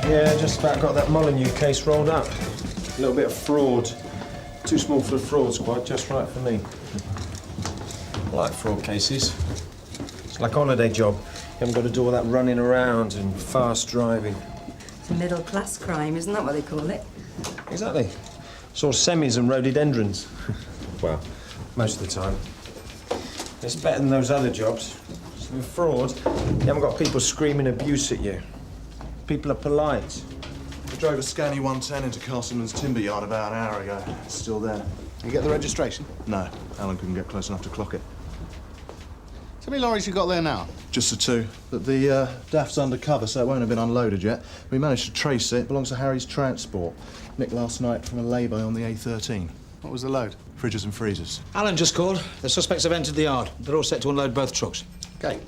Yeah, just about got that Molyneux case rolled up. A little bit of fraud. Too small for the fraud squad, just right for me. I like fraud cases. It's like a holiday job. You haven't got to do all that running around and fast driving. It's middle-class crime, isn't that what they call it? Exactly. It's all semis and rhododendrons. Well, most of the time. It's better than those other jobs. With fraud, you haven't got people screaming abuse at you. People are polite. We drove a Scannell 110 into Castleman's timber yard about an hour ago. It's still there. You get the registration? No, Helen couldn't get close enough to clock it. How many lorries you got there now? Just the two. But the DAF's undercover, so it won't have been unloaded yet. We managed to trace it. It belongs to Harry's Transport. Nicked last night from a lay-by on the A13. What was the load? Fridges and freezers. Alan just called. The suspects have entered the yard. They're all set to unload both trucks. Okay.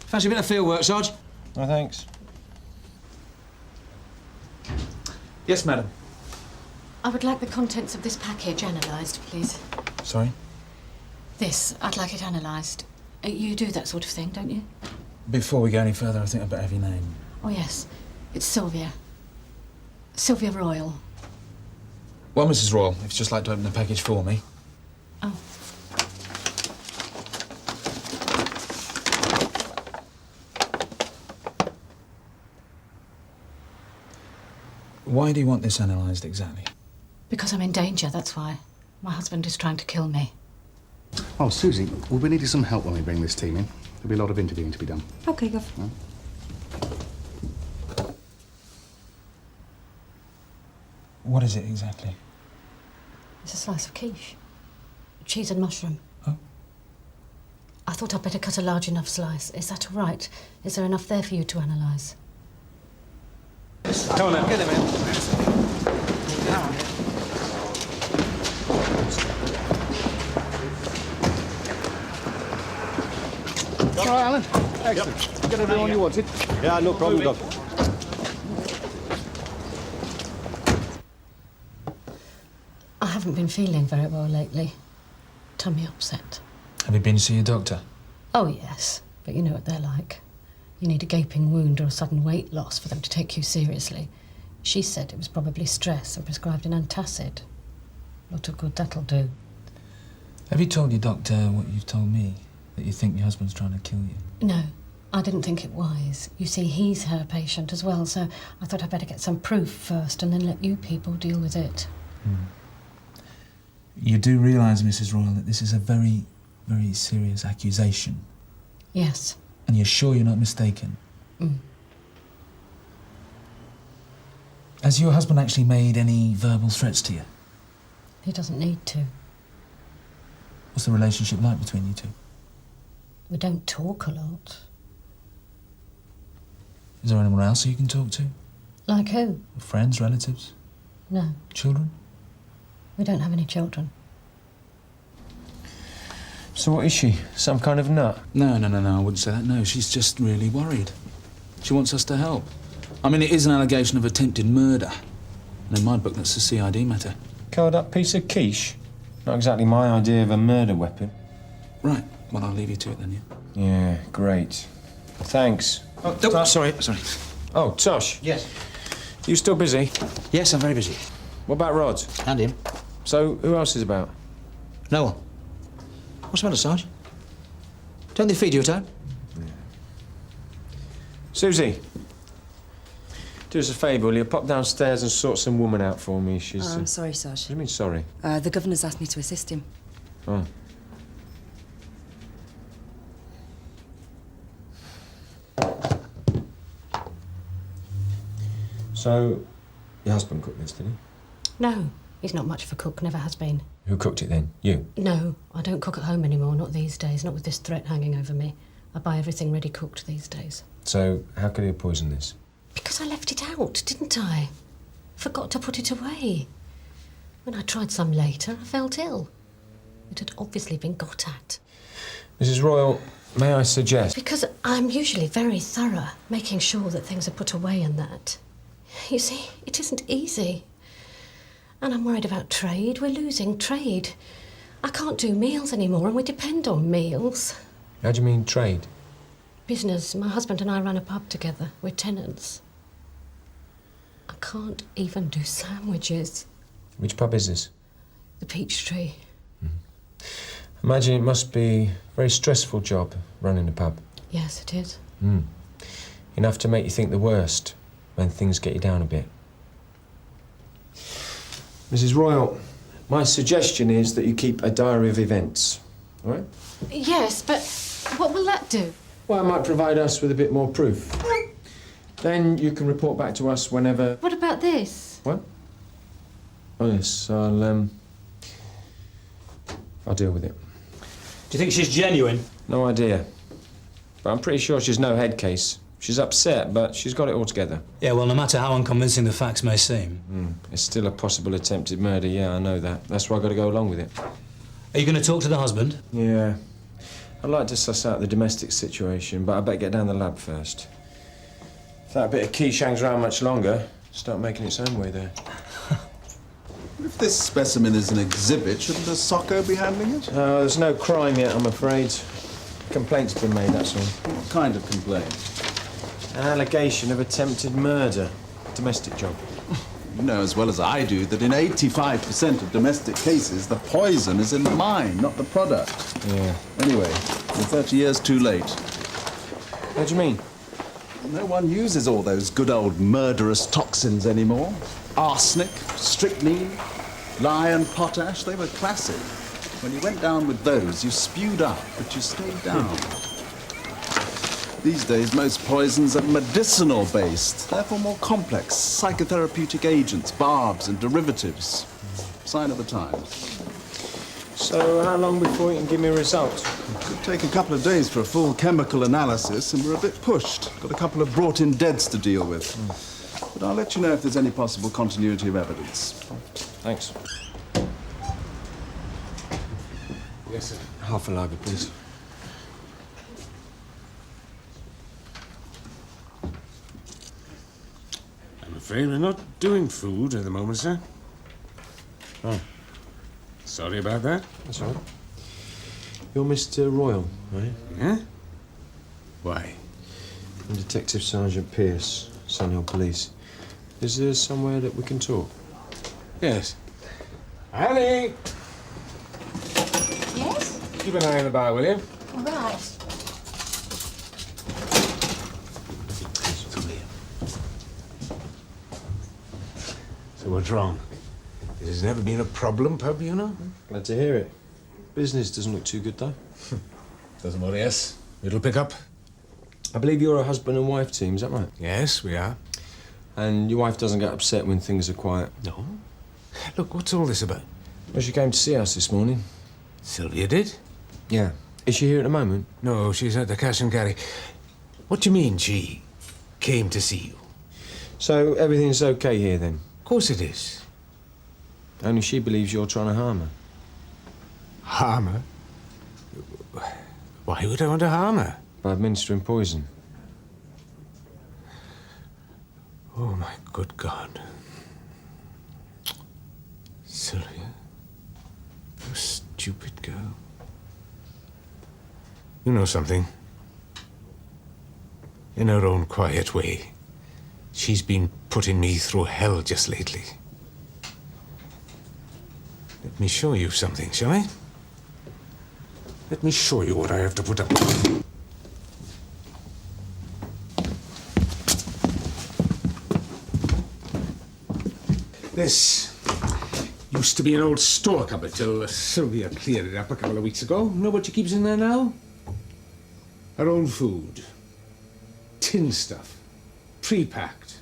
Fancy a bit of field work, Sarge? No, thanks. Yes, madam. I would like the contents of this package analysed, please. Sorry? This, I'd like it analysed. You do that sort of thing, don't you? Before we go any further, I think I'd better have your name. Oh, yes. It's Sylvia. Sylvia Royal. Well, Mrs. Royal, if you'd just like to open the package for me. Oh. Why do you want this analysed exactly? Because I'm in danger, that's why. My husband is trying to kill me. Oh, Suzi, we'll be needing some help when we bring this team in. There'll be a lot of interviewing to be done. OK, Gov. No? What is it exactly? It's a slice of quiche. Cheese and mushroom. Oh? I thought I'd better cut a large enough slice. Is that all right? Is there enough there for you to analyse? Come on then. Get him in. All right, Alan. Excellent. Yep. Get everyone you wanted. Yeah, no problem, Doc. I haven't been feeling very well lately. Tummy upset. Have you been to see your doctor? Oh, yes. But you know what they're like. You need a gaping wound or a sudden weight loss for them to take you seriously. She said it was probably stress and prescribed an antacid. Lot of good that'll do. Have you told your doctor what you've told me? That you think your husband's trying to kill you? No, I didn't think it wise. You see, he's her patient as well, so I thought I'd better get some proof first and then let you people deal with it. You do realise, Mrs. Royal, that this is a very, very serious accusation? Yes. And you're sure you're not mistaken? Has your husband actually made any verbal threats to you? He doesn't need to. What's the relationship like between you two? We don't talk a lot. Is there anyone else you can talk to? Like who? Friends, relatives, No, children? we don't have any children. So what is she? Some kind of nut? No, I wouldn't say that. No, she's just really worried. She wants us to help. I mean, it is an allegation of attempted murder. And in my book, that's a CID matter. Covered up piece of quiche? Not exactly my idea of a murder weapon. Right. Well, I'll leave you to it then, yeah? Yeah, great. Thanks. Oh, sorry. Oh, Tosh. Yes. You still busy? Yes, I'm very busy. What about Rod? And him. So, who else is about? No one. What's the matter, Sarge? Don't they feed you at home? Suzi, do us a favour, will you? Pop downstairs and sort some woman out for me. She's... I'm sorry, Sarge. What do you mean, sorry? The governor's asked me to assist him. Oh. So, your husband cooked this, did he? No, he's not much of a cook, never has been. Who cooked it then? You? No, I don't cook at home anymore, not these days, not with this threat hanging over me. I buy everything ready cooked these days. So, how could he have poisoned this? Because I left it out, didn't I? Forgot to put it away. When I tried some later, I felt ill. It had obviously been got at. Mrs. Royal, may I suggest... Because I'm usually very thorough, making sure that things are put away and that. You see, it isn't easy. And I'm worried about trade. We're losing trade. I can't do meals anymore, and we depend on meals. How do you mean, trade? Business. My husband and I run a pub together. We're tenants. I can't even do sandwiches. Which pub is this? The Peachtree. Imagine it must be a very stressful job, running a pub. Yes, it is. Enough to make you think the worst when things get you down a bit. Mrs. Royal, my suggestion is that you keep a diary of events, all right? Yes, but what will that do? Well, it might provide us with a bit more proof. Then you can report back to us whenever... What about this? What? Oh, yes, I'll deal with it. Do you think she's genuine? No idea. But I'm pretty sure she's no head case. She's upset, but she's got it all together. Yeah, well, no matter how unconvincing the facts may seem. It's still a possible attempted murder, yeah, I know that. That's why I've got to go along with it. Are you going to talk to the husband? Yeah. I'd like to suss out the domestic situation, but I better get down the lab first. If that bit of quiche hangs around much longer, start making its own way there. If this specimen is an exhibit, shouldn't a socko be handling it? There's no crime yet, I'm afraid. Complaint's been made, that's all. What kind of complaint? An allegation of attempted murder. Domestic job. You know as well as I do that in 85% of domestic cases, the poison is in the mine, not the product. Yeah. Anyway, you're 30 years too late. What do you mean? No one uses all those good old murderous toxins anymore. Arsenic, strychnine, lye and potash, they were classic. When you went down with those, you spewed up, but you stayed down. These days, most poisons are medicinal-based, therefore more complex, psychotherapeutic agents, barbs and derivatives. Sign of the times. So, how long before you can give me a result? Could take a couple of days for a full chemical analysis, and we're a bit pushed. Got a couple of brought-in deads to deal with. But I'll let you know if there's any possible continuity of evidence. Thanks. Yes, sir. Half a lager, please. I'm afraid we're not doing food at the moment, sir. Oh. Sorry about that. That's all right. You're Mr. Royal, right? Yeah? Why? I'm Detective Sergeant Pearce, Sunhill Police. Is there somewhere that we can talk? Yes. Annie! Yes? Keep an eye on the bar, will you? All right. So what's wrong? This has never been a problem pub, you know? Glad to hear it. Business doesn't look too good, though. Doesn't worry us. It'll pick up. I believe you're a husband and wife team, is that right? Yes, we are. And your wife doesn't get upset when things are quiet? No. Look, what's all this about? Well, she came to see us this morning. Sylvia did? Yeah. Is she here at the moment? No, she's at the cash and carry. What do you mean she came to see you? So everything's okay here, then? Of course it is. Only she believes you're trying to harm her. Harm her? Why would I want to harm her? By administering poison. Oh, my good God. Sylvia, you stupid girl. You know something? In her own quiet way, she's been putting me through hell just lately. Let me show you something, shall I? Let me show you what I have to put up with. This used to be an old store cupboard till Sylvia cleared it up a couple of weeks ago. Know what she keeps in there now? Her own food. Tin stuff. Pre-packed.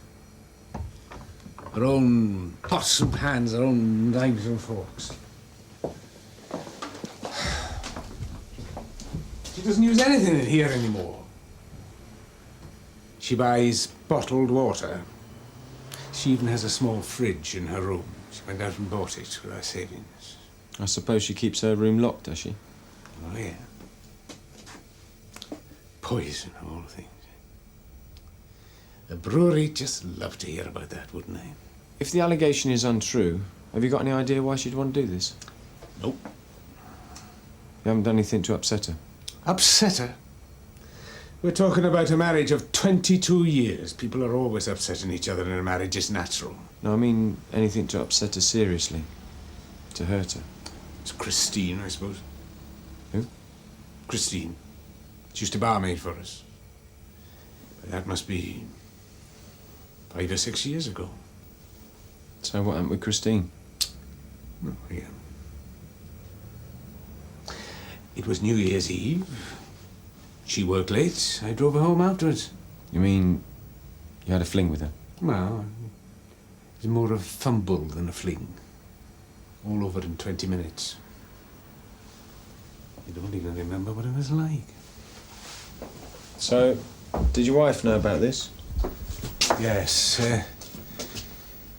Her own pots and pans, her own knives and forks. She doesn't use anything in here anymore. She buys bottled water. She even has a small fridge in her room. She went out and bought it with her savings. I suppose she keeps her room locked, does she? Oh, yeah. Poison, of all things. The brewery'd just love to hear about that, wouldn't they? If the allegation is untrue, have you got any idea why she'd want to do this? Nope. You haven't done anything to upset her? Upset her? We're talking about a marriage of 22 years. People are always upsetting each other in a marriage. It's natural. No, I mean anything to upset her seriously. To hurt her. It's Christine, I suppose. Who? Christine. She used to barmaid for us. But that must be 5 or 6 years ago. So what happened with Christine? Oh, yeah. It was New Year's Eve. She worked late. I drove her home afterwards. You mean you had a fling with her? Well, it was more a fumble than a fling. All over in 20 minutes. You don't even remember what it was like. So, did your wife know about this? Yes.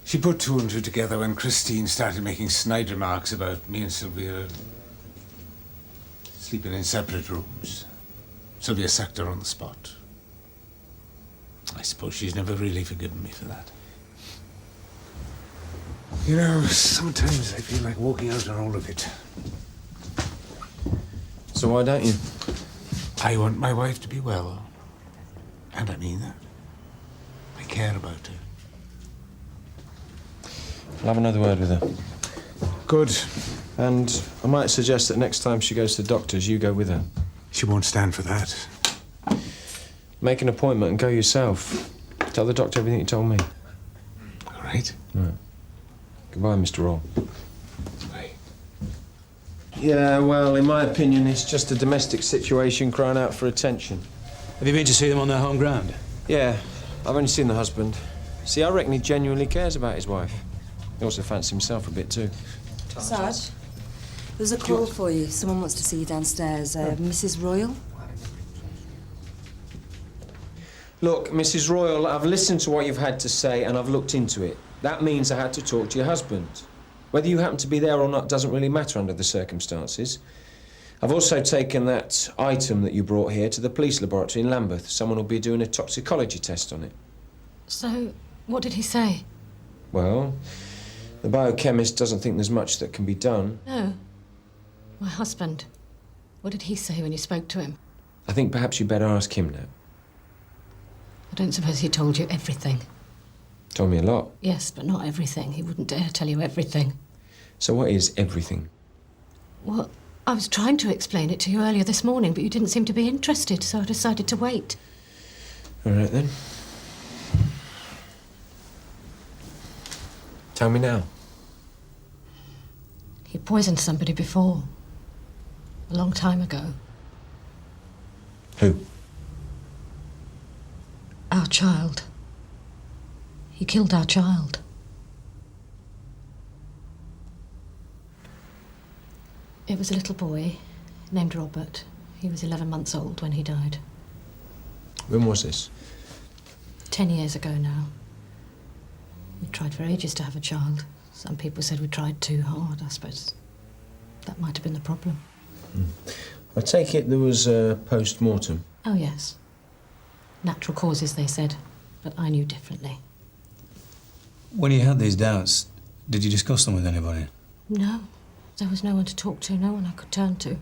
She put 2 and 2 together when Christine started making snide remarks about me and Sylvia sleeping in separate rooms. Sylvia sacked her on the spot. I suppose she's never really forgiven me for that. You know, sometimes I feel like walking out on all of it. So why don't you? I want my wife to be well. And I mean that. I care about her. I'll have another word with her. Good. And I might suggest that next time she goes to the doctor's, you go with her. She won't stand for that. Make an appointment and go yourself. Tell the doctor everything you told me. All right. Right. Goodbye, Mr. Roll. Bye. Yeah, well, in my opinion, it's just a domestic situation crying out for attention. Have you been to see them on their home ground? Yeah, I've only seen the husband. See, I reckon he genuinely cares about his wife. He also fancies himself a bit, too. Sarge, there's a call for you. Someone wants to see you downstairs. Mrs. Royal? Look, Mrs. Royal, I've listened to what you've had to say and I've looked into it. That means I had to talk to your husband. Whether you happen to be there or not doesn't really matter under the circumstances. I've also taken that item that you brought here to the police laboratory in Lambeth. Someone will be doing a toxicology test on it. So, what did he say? Well, the biochemist doesn't think there's much that can be done. No. My husband. What did he say when you spoke to him? I think perhaps you better ask him now. I don't suppose he told you everything. Told me a lot. Yes, but not everything. He wouldn't dare tell you everything. So what is everything? Well, I was trying to explain it to you earlier this morning, but you didn't seem to be interested, so I decided to wait. All right, then. Tell me now. He poisoned somebody before. A long time ago. Who? Our child. He killed our child. It was a little boy named Robert. He was 11 months old when he died. When was this? 10 years ago now. We tried for ages to have a child. Some people said we tried too hard. I suppose that might have been the problem. I take it there was a post-mortem. Oh, yes. Natural causes, they said, but I knew differently. When you had these doubts, did you discuss them with anybody? No. There was no one to talk to, no one I could turn to.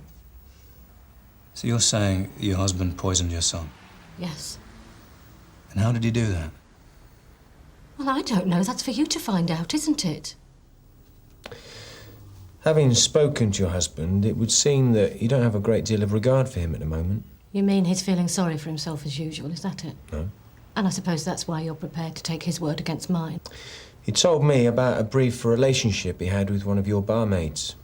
So you're saying your husband poisoned your son? Yes. And how did he do that? Well, I don't know. That's for you to find out, isn't it? Having spoken to your husband, it would seem that you don't have a great deal of regard for him at the moment. You mean he's feeling sorry for himself as usual, is that it? No. And I suppose that's why you're prepared to take his word against mine. He told me about a brief relationship he had with one of your barmaids.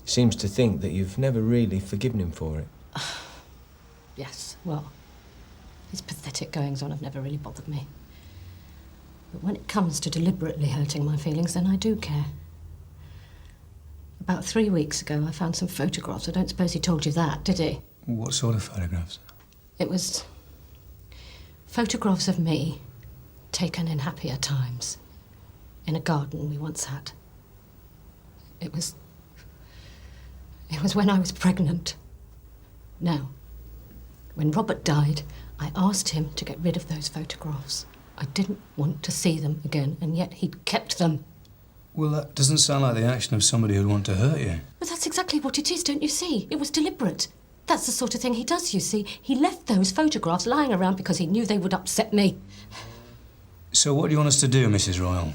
He seems to think that you've never really forgiven him for it. Yes, well, his pathetic goings-on have never really bothered me. But when it comes to deliberately hurting my feelings, then I do care. About 3 weeks ago, I found some photographs. I don't suppose he told you that, did he? What sort of photographs? It was photographs of me, taken in happier times, in a garden we once had. It was when I was pregnant. Now, when Robert died, I asked him to get rid of those photographs. I didn't want to see them again, and yet he'd kept them. Well, that doesn't sound like the action of somebody who'd want to hurt you. But that's exactly what it is, don't you see? It was deliberate. That's the sort of thing he does, you see. He left those photographs lying around because he knew they would upset me. So what do you want us to do, Mrs. Royal?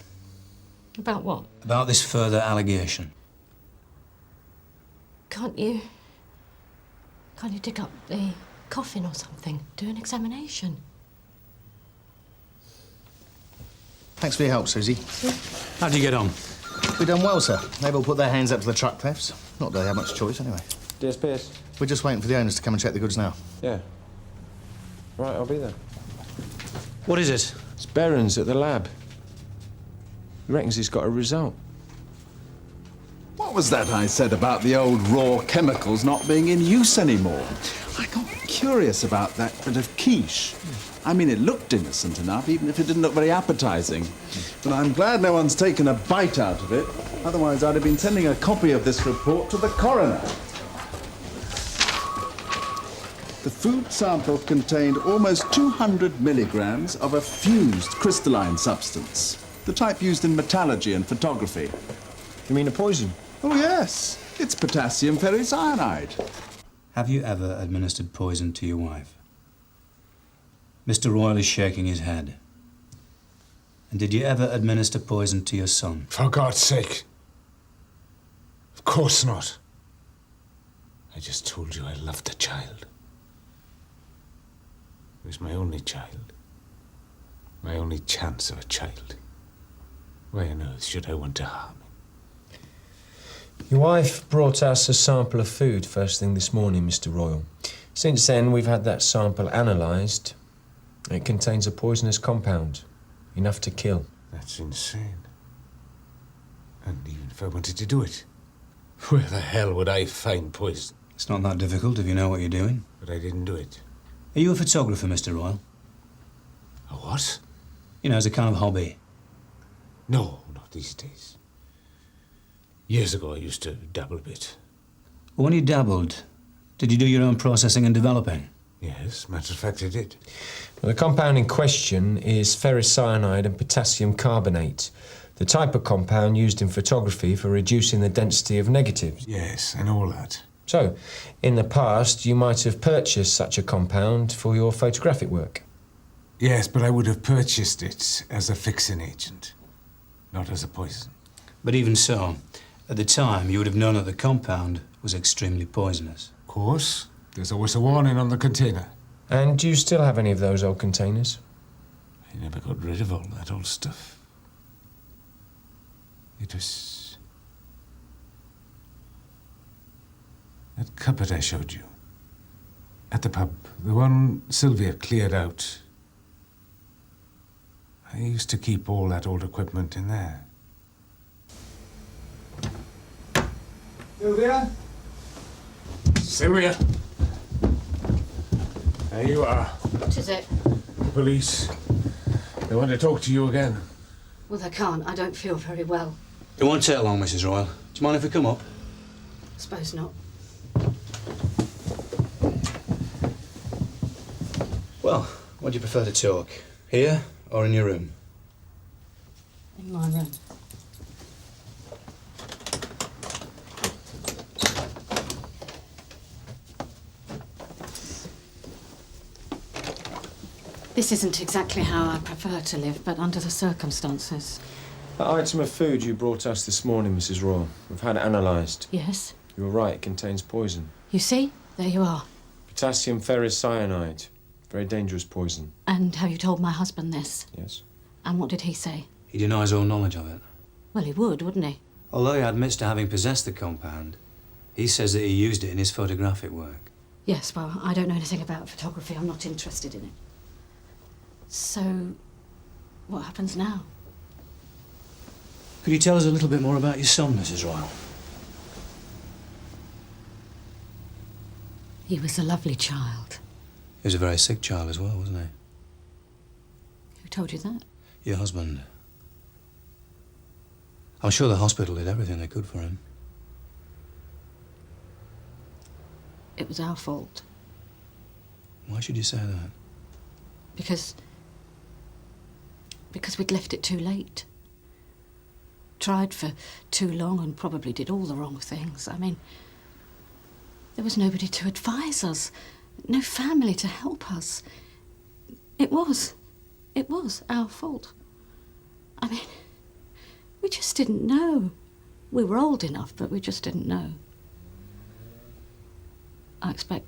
About what? About this further allegation? Can't you dig up the coffin or something? Do an examination. Thanks for your help, Suzi. How'd you get on? We've done well, sir. They've all put their hands up to the truck thefts. Not that they have much choice, anyway. Yes, Pearce? We're just waiting for the owners to come and check the goods now. Yeah. Right, I'll be there. What is it? It's Berens at the lab. He reckons he's got a result. What was that I said about the old raw chemicals not being in use anymore? I got curious about that bit of quiche. I mean, it looked innocent enough, even if it didn't look very appetizing. But I'm glad no one's taken a bite out of it. Otherwise, I'd have been sending a copy of this report to the coroner. The food sample contained almost 200 milligrams of a fused crystalline substance, the type used in metallurgy and photography. You mean a poison? Oh, yes. It's potassium ferricyanide. Have you ever administered poison to your wife? Mr. Royal is shaking his head. And did you ever administer poison to your son? For God's sake. Of course not. I just told you I loved the child. It was my only child. My only chance of a child. Why on earth should I want to harm him? Your wife brought us a sample of food first thing this morning, Mr. Royal. Since then, we've had that sample analysed. It contains a poisonous compound, enough to kill. That's insane. And even if I wanted to do it, where the hell would I find poison? It's not that difficult if you know what you're doing. But I didn't do it. Are you a photographer, Mr. Royal? A what? You know, as a kind of hobby. No, not these days. Years ago, I used to dabble a bit. Well, when you dabbled, did you do your own processing and developing? Yes, matter of fact, I did. Well, the compound in question is ferricyanide and potassium carbonate, the type of compound used in photography for reducing the density of negatives. Yes, I know all that. So, in the past, you might have purchased such a compound for your photographic work. Yes, but I would have purchased it as a fixing agent, not as a poison. But even so, at the time, you would have known that the compound was extremely poisonous. Of course. There's always a warning on the container. And do you still have any of those old containers? I never got rid of all that old stuff. It was... that cupboard I showed you. At the pub. The one Sylvia cleared out. I used to keep all that old equipment in there. Sylvia? Sylvia! There you are. What is it? The police. They want to talk to you again. Well, they can't. I don't feel very well. It won't take long, Mrs. Royal. Do you mind if we come up? Suppose not. Well, what do you prefer to talk? Here or in your room? In my room. This isn't exactly how I prefer to live, but under the circumstances. That item of food you brought us this morning, Mrs. Royal, we've had it analysed. Yes? You were right, it contains poison. You see? There you are. Potassium ferricyanide. Very dangerous poison. And have you told my husband this? Yes. And what did he say? He denies all knowledge of it. Well, he would, wouldn't he? Although he admits to having possessed the compound, he says that he used it in his photographic work. Yes, well, I don't know anything about photography. I'm not interested in it. So, what happens now? Could you tell us a little bit more about your son, Mrs. Royal? He was a lovely child. He was a very sick child as well, wasn't he? Who told you that? Your husband. I'm sure the hospital did everything they could for him. It was our fault. Why should you say that? Because we'd left it too late. Tried for too long and probably did all the wrong things. I mean, There was nobody to advise us, no family to help us. It was our fault. I mean, we just didn't know. We were old enough, but we just didn't know. I expect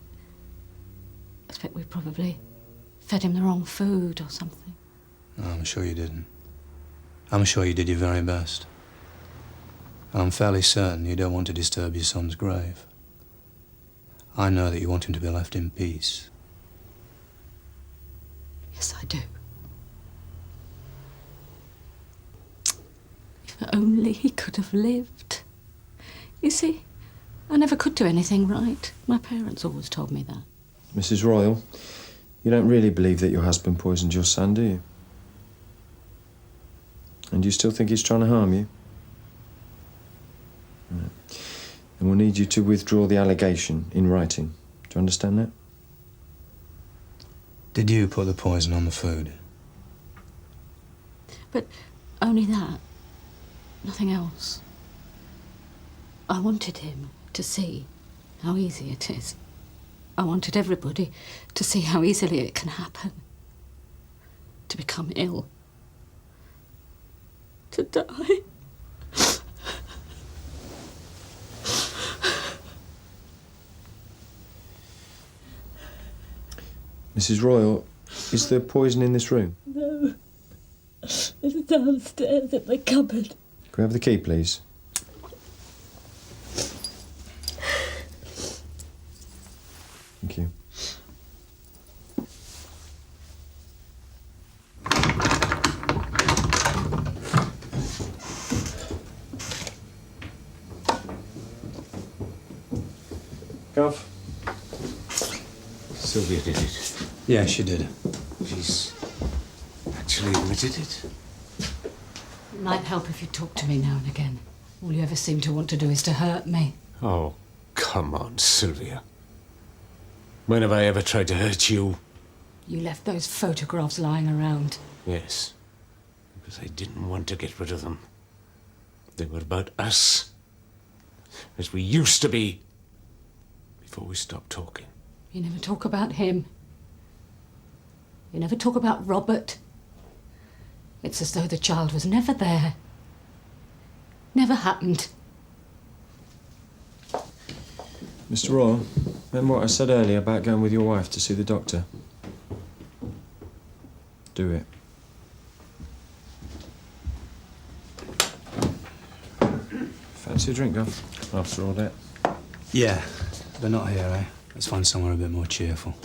we probably fed him the wrong food or something. No, I'm sure you didn't. I'm sure you did your very best. And I'm fairly certain you don't want to disturb your son's grave. I know that you want him to be left in peace. Yes, I do. If only he could have lived. You see, I never could do anything right. My parents always told me that. Mrs. Royal, you don't really believe that your husband poisoned your son, do you? And you still think he's trying to harm you? Right. And we'll need you to withdraw the allegation in writing. Do you understand that? Did you put the poison on the food? But only that. Nothing else. I wanted him to see how easy it is. I wanted everybody to see how easily it can happen. To become ill. To die. Mrs. Royal, is there poison in this room? No. It's downstairs in the cupboard. Can we have the key, please? Thank you. Gov? Sylvia did it. Yeah, she did. She's actually admitted it. It might help if you talk to me now and again. All you ever seem to want to do is to hurt me. Oh, come on, Sylvia. When have I ever tried to hurt you? You left those photographs lying around. Yes, because I didn't want to get rid of them. They were about us, as we used to be, before we stopped talking. You never talk about him. You never talk about Robert. It's as though the child was never there. Never happened. Mr. Royal, remember what I said earlier about going with your wife to see the doctor? Do it. Fancy a drink, Gov? After all that. Yeah, but not here, eh? Let's find somewhere a bit more cheerful.